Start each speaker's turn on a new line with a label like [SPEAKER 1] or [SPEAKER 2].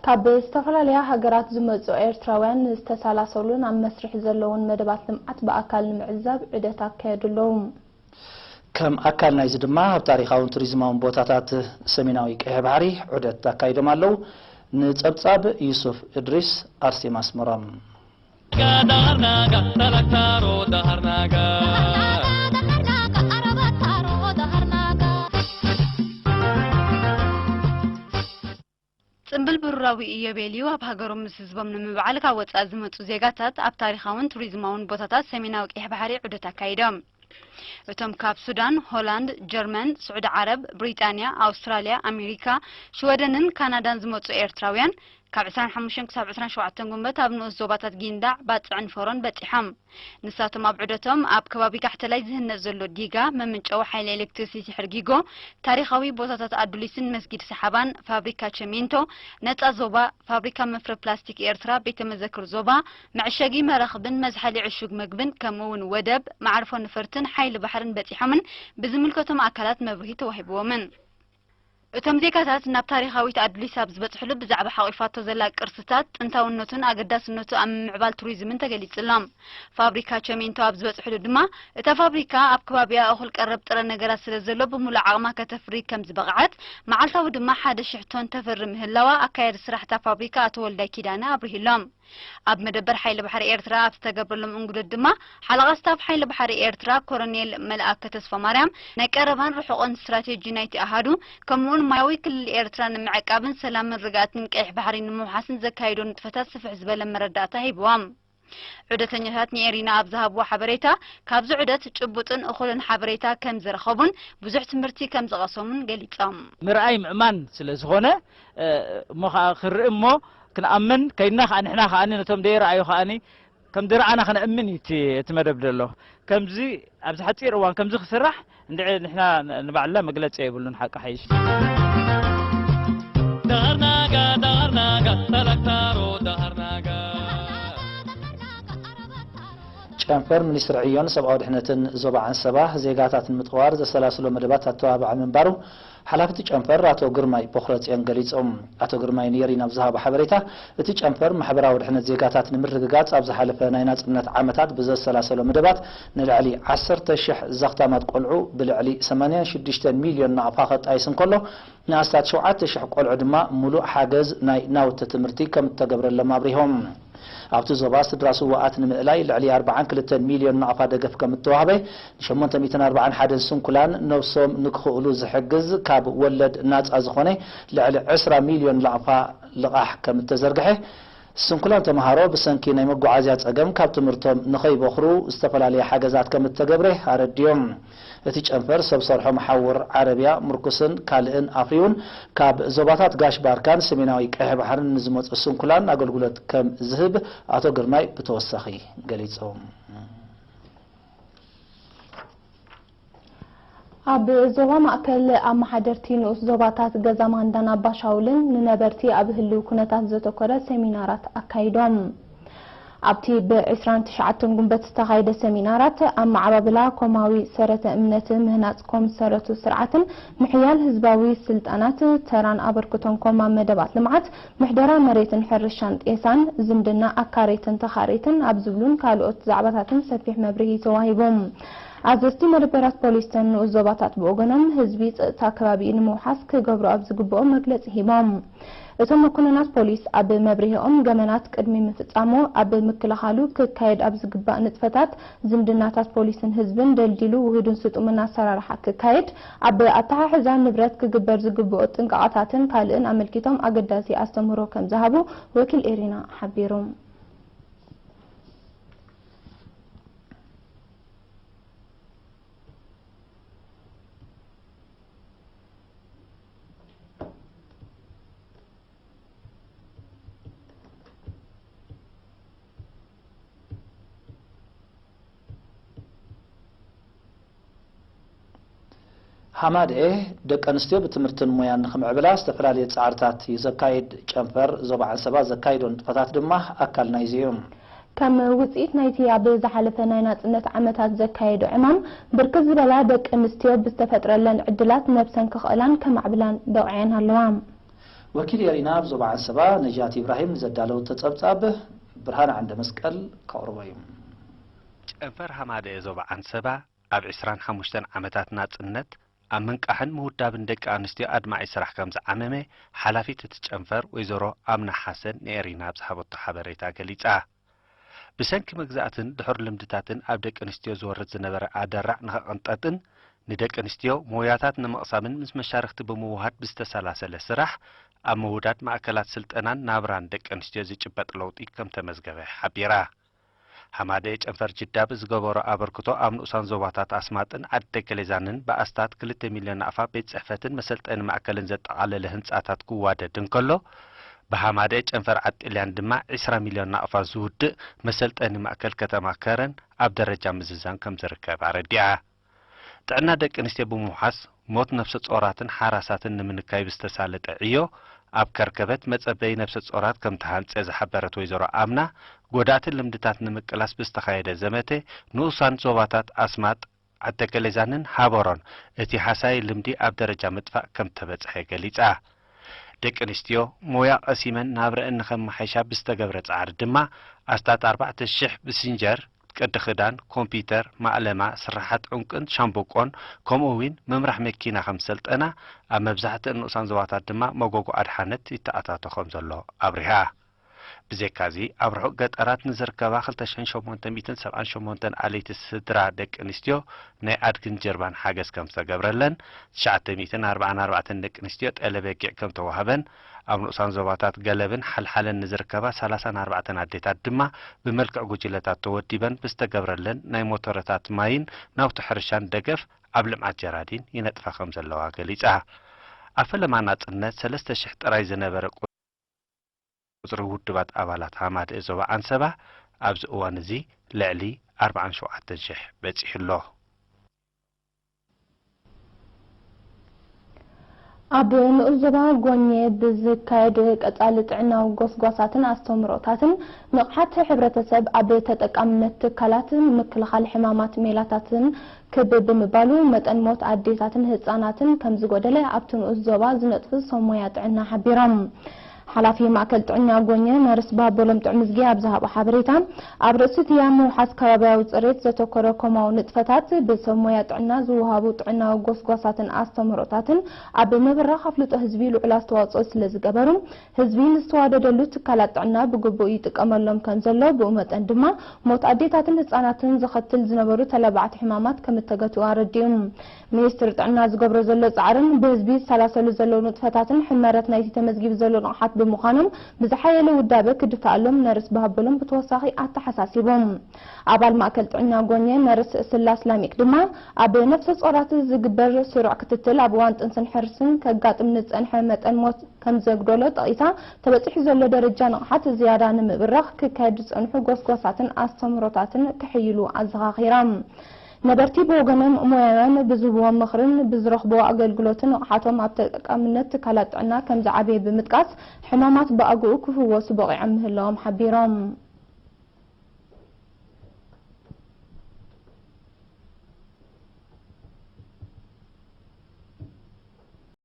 [SPEAKER 1] ካብ ዝተፈላለዩ ሃገራት ዝመጹ ኤርትራውያን ዝተሳላሰሉን ኣብ መስርሕ ዘለውን መደባት ልምዓት በአካል ንምዕዛብ ዑደት አካየድሎም
[SPEAKER 2] ከም አካል ናይዚ ድማ ኣብ ታሪኻውን ቱሪዝማውን ቦታታት ሰሜናዊ ቀይሕ ባሕሪ ዑደት አካይዶም ኣለው ንጸብጻብ ዩሱፍ ኢድሪስ አርሴማ አስመራም
[SPEAKER 3] ጽምብል ብሩራዊ ኢዮቤልዩ ኣብ ሃገሮም ምስ ህዝቦም ንምብዓል ካብ ወጻእ ዝመጹ ዜጋታት ኣብ ታሪኻውን ቱሪዝማውን ቦታታት ሰሜናዊ ቀይሕ ባሕሪ ዑደት አካይዶም እቶም ካብ ሱዳን፣ ሆላንድ፣ ጀርመን፣ ስዑድ ዓረብ፣ ብሪጣንያ፣ አውስትራልያ፣ አሜሪካ፣ ስዊድንን ካናዳን ዝመጹ ኤርትራውያን ካብ 25 ክሳብ 27 ጉንበት ኣብ ንኡስ ዞባታት ጊንዳዕ ባጽዕን ፈሮን በጺሖም ንሳቶም ኣብ ዑደቶም ኣብ ከባቢ ካሕተላይ ዝህነጽ ዘሎ ዲጋ መምንጨው ሓይሊ ኤሌክትሪሲቲ ሕርጊጎ ታሪኻዊ ቦታታት ኣዱሊስን መስጊድ ሰሓባን ፋብሪካ ቸሚንቶ ነጻ ዞባ ፋብሪካ መፍረ ፕላስቲክ ኤርትራ ቤተ መዘክር ዞባ መዕሸጊ መራኽብን መዝሓሊ ዕሹግ ምግብን ከምኡውን ወደብ ማዕርፎ ነፈርትን ሓይሊ ባሕርን በጺሖምን ብዝምልከቶም ኣካላት መብርሂ ተዋሂብዎምን እቶም ዜጋታት ናብ ታሪኻዊት ኣዱሊስ ኣብ ዝበጽሕሉ ብዛዕባ ሓቂፋቶ ዘላ ቅርስታት ጥንታውነቱን ኣገዳስነቱ ኣብ ምዕባል ቱሪዝምን ተገሊጽሎም ፋብሪካ ቸሚንቶ ኣብ ዝበጽሕሉ ድማ እታ ፋብሪካ ኣብ ከባቢያ እኹል ቀረብ ጥረ ነገራት ስለ ዘሎ ብሙሉእ ዓቕማ ከተፍሪ ከም ዝበቕዓት መዓልታዊ ድማ 1000 ቶን ተፈሪ ምህላዋ ኣካየዲ ስራሕታ ፋብሪካ ኣቶ ወልዳይ ኪዳነ ኣብርሂሎም ኣብ መደበር ሓይሊ ባሕሪ ኤርትራ ኣብ ዝተገብረሎም እንጉደት ድማ ሓለቓ ስታፍ ሓይሊ ባሕሪ ኤርትራ ኮሎኔል መልአከ ተስፋ ማርያም ናይ ቀረባን ርሑቕን ስትራቴጂ ናይቲ ኣሃዱ ከምኡውን ማያዊ ክልል ኤርትራ ንምዕቃብን ሰላምን ርግኣትን ቀይሕ ባሕሪ ንምውሓስን ዘካይዶ ንጥፈታት ስፍሕ ዝበለ መረዳእታ ሂብዎም ዑደተኛታት ንኤሪና ኣብ ዝሃብዎ ሓበሬታ ካብዚ ዑደት ጭቡጥን እኹልን ሓበሬታ ከም ዝረኸቡን ብዙሕ ትምህርቲ ከም ዝቐሰሙን ገሊጾም
[SPEAKER 4] ምርኣይ ምእማን ስለ ዝኾነ ክርኢ እሞ كنأمن كينا خانحنا خاني نتوم دير أيو خاني كم دير أنا خنأمن يتمدب دلله كم زي أبز حتير وان كم زي خسرح ندعي نحنا نبعلا مقلت يقولون حق حيش دهرناقا تلكتارو دهرناقا
[SPEAKER 2] شانفر منستر عيون سبعة ودحنة زوبا عن سباه زيقاتات المتوار زي سلاسل ومدبات التوابع من بارو حلقة تجمفر أتو قرماي بخلت ينقليز أتو قرماي نيرين أبزها بحبريتا تجمفر محبرا ودحنة زيقاتات نمر رقاقات أبزها حلفة ناينات منات عامتات بزا سلاسل ومدبات نلعلي 10 شح زغتامات قلعو بالعلي 8 مليون نعفاقت أيسن كله ناستات شوعات شح قلعو دماء ملوء حاجز ناوت تمرتي كم تقبر لما بريهم أبتو زباس دراسو وقت نملاي العلي 4 مليون نعفا دقف كم التوابي 840 حد سنكلان نوصم نكخولو زحجز كاب ولد ناس أزخوني لعلي 10 مليون نعفا لقاح كم التزرقحي سنكلان تمهارو بسنكي نيمقو عزيات أقام كاب تمرتم نخي بخرو استفل علي حاجزات كم التقبره هارديوم اتيج انفر سبصرحو محور عربيا مركسن كالئن افريون كاب زباتات قاش باركان سميناوي قيح بحرن نزموت السنكلان اقلقلت كم زهب اتو قرماي بتوسخي قليتهم
[SPEAKER 1] ኣብ ዞባ ማእከል ኣብ ማሕደርቲ ንኡስ ዞባታት ገዛ ማንዳና ባሻውልን ንነበርቲ ኣብ ህልው ኩነታት ዘተኮረ ሴሚናራት አካይዶም ኣብቲ ብ29 ጉንበት ዝተኻየደ ሴሚናራት ኣብ ማዕባብላ ኮማዊ ሰረተ እምነት ምህናጽ ሰረቱ ስርዓትን ምሕያል ህዝባዊ ስልጣናት ተራን ኣበርክቶን ኮማ መደባት ልምዓት ምሕደራ መሬትን ሕርሻን ጤሳን ዝምድና ኣካሬትን ተኻሬትን ኣብ ዝብሉን ካልኦት ዛዕባታትን ሰፊሕ መብርሂ ተዋሂቦም أزستي مدبرات بوليستان نوزوباتات بوغنم هزبي تاكبابي نموحاس كغبرو أب زقبو مجلس هيبام እቶም መኮንናት ፖሊስ ኣብ መብርሂኦም ገመናት ቅድሚ ምፍጻሞ ኣብ ምክልኻሉ ክካየድ ኣብ ዝግባእ ንጥፈታት ዝምድናታት ፖሊስን ህዝብን ደልዲሉ ውህዱን ስጡምና ኣሰራርሓ ክካየድ ኣብ ኣተሓሕዛ ንብረት ክግበር ዝግብኦ ጥንቃቐታትን ካልእን ኣመልኪቶም ኣገዳሲ ኣስተምህሮ ከም ዝሃቡ ወኪል ኤሪና ሓቢሮም
[SPEAKER 2] حماد دقنستيو بتمرتن مويان خمعبلا استفلاليه صعرتات يزكايد ጨንፈር ዞባ ዓሰባ ዘካይዶን ጥፋታት ድማ ኣካል ናይዚዮም
[SPEAKER 1] كم وصيت نايتي عبد زحلف ناينات نت عمتات زكايد عمام بركز بلا دق انستيو بستفترلن عدلات نفسن كخلان كمعبلان دوعين هالوام
[SPEAKER 2] وكيل يرينا بزوبا عن سبا نجات إبراهيم زدالو تتصبصاب برهان عند مسقل كوربيم
[SPEAKER 5] ጨንፈር ሃማደ زوبا عن سبا ኣብ 25 ዓመታት ናጽነት ኣብ መንቃሕን ምውዳብን ደቂ ኣንስትዮ ኣድማዒ ስራሕ ከም ዝዓመመ ሓላፊት እቲ ጨንፈር ወይዘሮ ኣምና ሓሰን ነሪና ብዝሃበቶ ሓበሬታ ገሊጻ ብሰንኪ መግዛእትን ድሕር ልምድታትን ኣብ ደቂ ኣንስትዮ ዝወርድ ዝነበረ ኣደራዕ ንኸቐንጠጥን ንደቂ ኣንስትዮ ሞያታት ንምቕሳምን ምስ መሻርክቲ ብምውሃድ ብዝተሰላሰለ ስራሕ ኣብ ምውዳድ ማእከላት ስልጠናን ናብራን ደቂ ኣንስትዮ ዝጭበጥ ለውጢ ከም ተመዝገበ ሓቢራ حماده ጨንፈር ጅዳብ ዝገበሮ አበርክቶ ኣብ ንኡሳን ዞባታት ኣስማጥን ዓደ ገሌዛንን በኣስታት 2 ሚልዮን ኣፋ ቤት ጽሕፈትን መሰልጠኒ ማእከልን ዘጠቃለለ ህንጻታት ክዋደድ እንከሎ በሐማደ ጨንፈር ዓጥልያን ድማ 20 ሚልዮን ኣፋ ዝውድእ መሰልጠኒ ማእከል ከተማ ከረን ኣብ ደረጃ ምዝዛን ከም ዝርከብ ኣረዲኣ ጥዕና ደቂ ኣንስትዮ ብምውሓስ ሞት ነፍሰ ጾራትን ሓራሳትን ንምንካይ ብዝተሳለጠ ዕዮ ኣብ ከርከበት መጸበይ ነፍሰ ጾራት ከም ተሃንጸ ዝሓበረት ወይዘሮ ኣምና ጎዳትን ልምድታት ንምቅላስ ብዝተኻየደ ዘመተ ንኡሳን ዞባታት ኣስማጥ ዓደገሌዛንን ሃበሮን እቲ ሓሳይ ልምዲ ኣብ ደረጃ ምጥፋእ ከም ተበጽሐ ገሊጻ ደቂ ኣንስትዮ ሞያ ቀሲመን ናብረአን ንኸመሓይሻ ብዝተገብረ ጻዕሪ ድማ ኣስታት 4000 ብሲንጀር ቅድ ክዳን ኮምፒውተር ማዕለማ ስራሓት ዕንቅን ሻምቦቆን ከምኡውን መምራሕ መኪና ከም ሰልጠና ኣብ መብዛሕትኡ ንኡሳን ዞባታት ድማ መጎጎ ኣድሓነት ይተኣታቶ ከም ዘሎ ኣብሪሃ ብዘካዚ ኣብ ርሑቕ ገጠራት ንዝርከባ 2878 ዓለይቲ ስድራ ደቂ ኣንስትዮ ናይ ኣድግን ጀርባን ሓገዝ ከም ዝተገብረለን 944 ደቂ ኣንስትዮ ጠለበጊዕ ከም ተዋህበን ኣብ ንኡሳን ዞባታት ገለብን ሓልሓለን ንዝርከባ 34 ኣዴታት ድማ ብመልክዕ ጉጅለታት ተወዲበን ብዝተገብረለን ናይ ሞተረታት ማይን ናውቲ ሕርሻን ደገፍ ኣብ ልምዓት ጀራዲን ይነጥፋ ከም ዘለዋ ገሊጻ ኣብ ፈለማ ናጽነት 3000 ጥራይ ዝነበረ ቁጽሪ ውድባት ኣባላት ሃማደ ዞባ አንሰባ ኣብዚ እዋን እዚ ልዕሊ 47000 በፂሕሎ
[SPEAKER 1] ኣብ ንኡዞባ ጎኘ ብዝካየድ ቀጻሊ ጥዕናዊ ጎስጓሳትን ኣስተምሮታትን ንቕሓት ሕብረተሰብ ኣብ ተጠቃምነት ትካላትን ምክልኻል ሕማማት ሜላታትን ክብብ ብምባሉ መጠን ሞት ኣዴታትን ህፃናትን ከም ዝጎደለ ኣብቲ ንኡስ ዞባ ዝነጥፍ ሰሞያ ጥዕና ሓቢሮም حلافي مأكل تعنيا غونيا نرس بابولم تعمزجي أبزها بحبريتا أبرسيت يام وحس كوابا وصريت زتوكرا كوما ونتفتات بسمويا تعنى زوهابو تعنى وغوس غوساتن أستمرتاتن أب مبرا خفلت هزبي لعلاس تواصل لزقبرم هزبي نستواد دلو تكالات تعنى بقبو يتكاملهم كنزلو بأمت أندما موت أديتاتن هساناتن زختل زنبرو تلابعات حمامات كمتغتو آرديوم ميستر تعنى زقبر زلو زعرن بهزبي سلاسل زلو نتفتاتن حمارت نايتي تمزجيب زلو نقحات بمخانم بزحيل ودابه كدفعلهم نرس بهبلهم بتوساخي اتحساسيبهم ابال ماكل طعنا غونيه نرس سلا اسلاميك دما اب نفس صورات زغبر سرع كتتل ابوان طنسن حرسن كغاطم نصنح متن موت كم زغدولو طيتا تبصح زلو درجه نقحت زياده نمبرخ ككاد صنح غوسغوساتن استمروتاتن كحيلو ازغاخيرام نبرتي بوغنم مويان بزبوا مخرن بزرخبو اغلغلوتن حاتم ابتقامنت كالطعنا كم زعبي بمطقاس حمامات باغو كفوس بقيعم هلهم حبيرام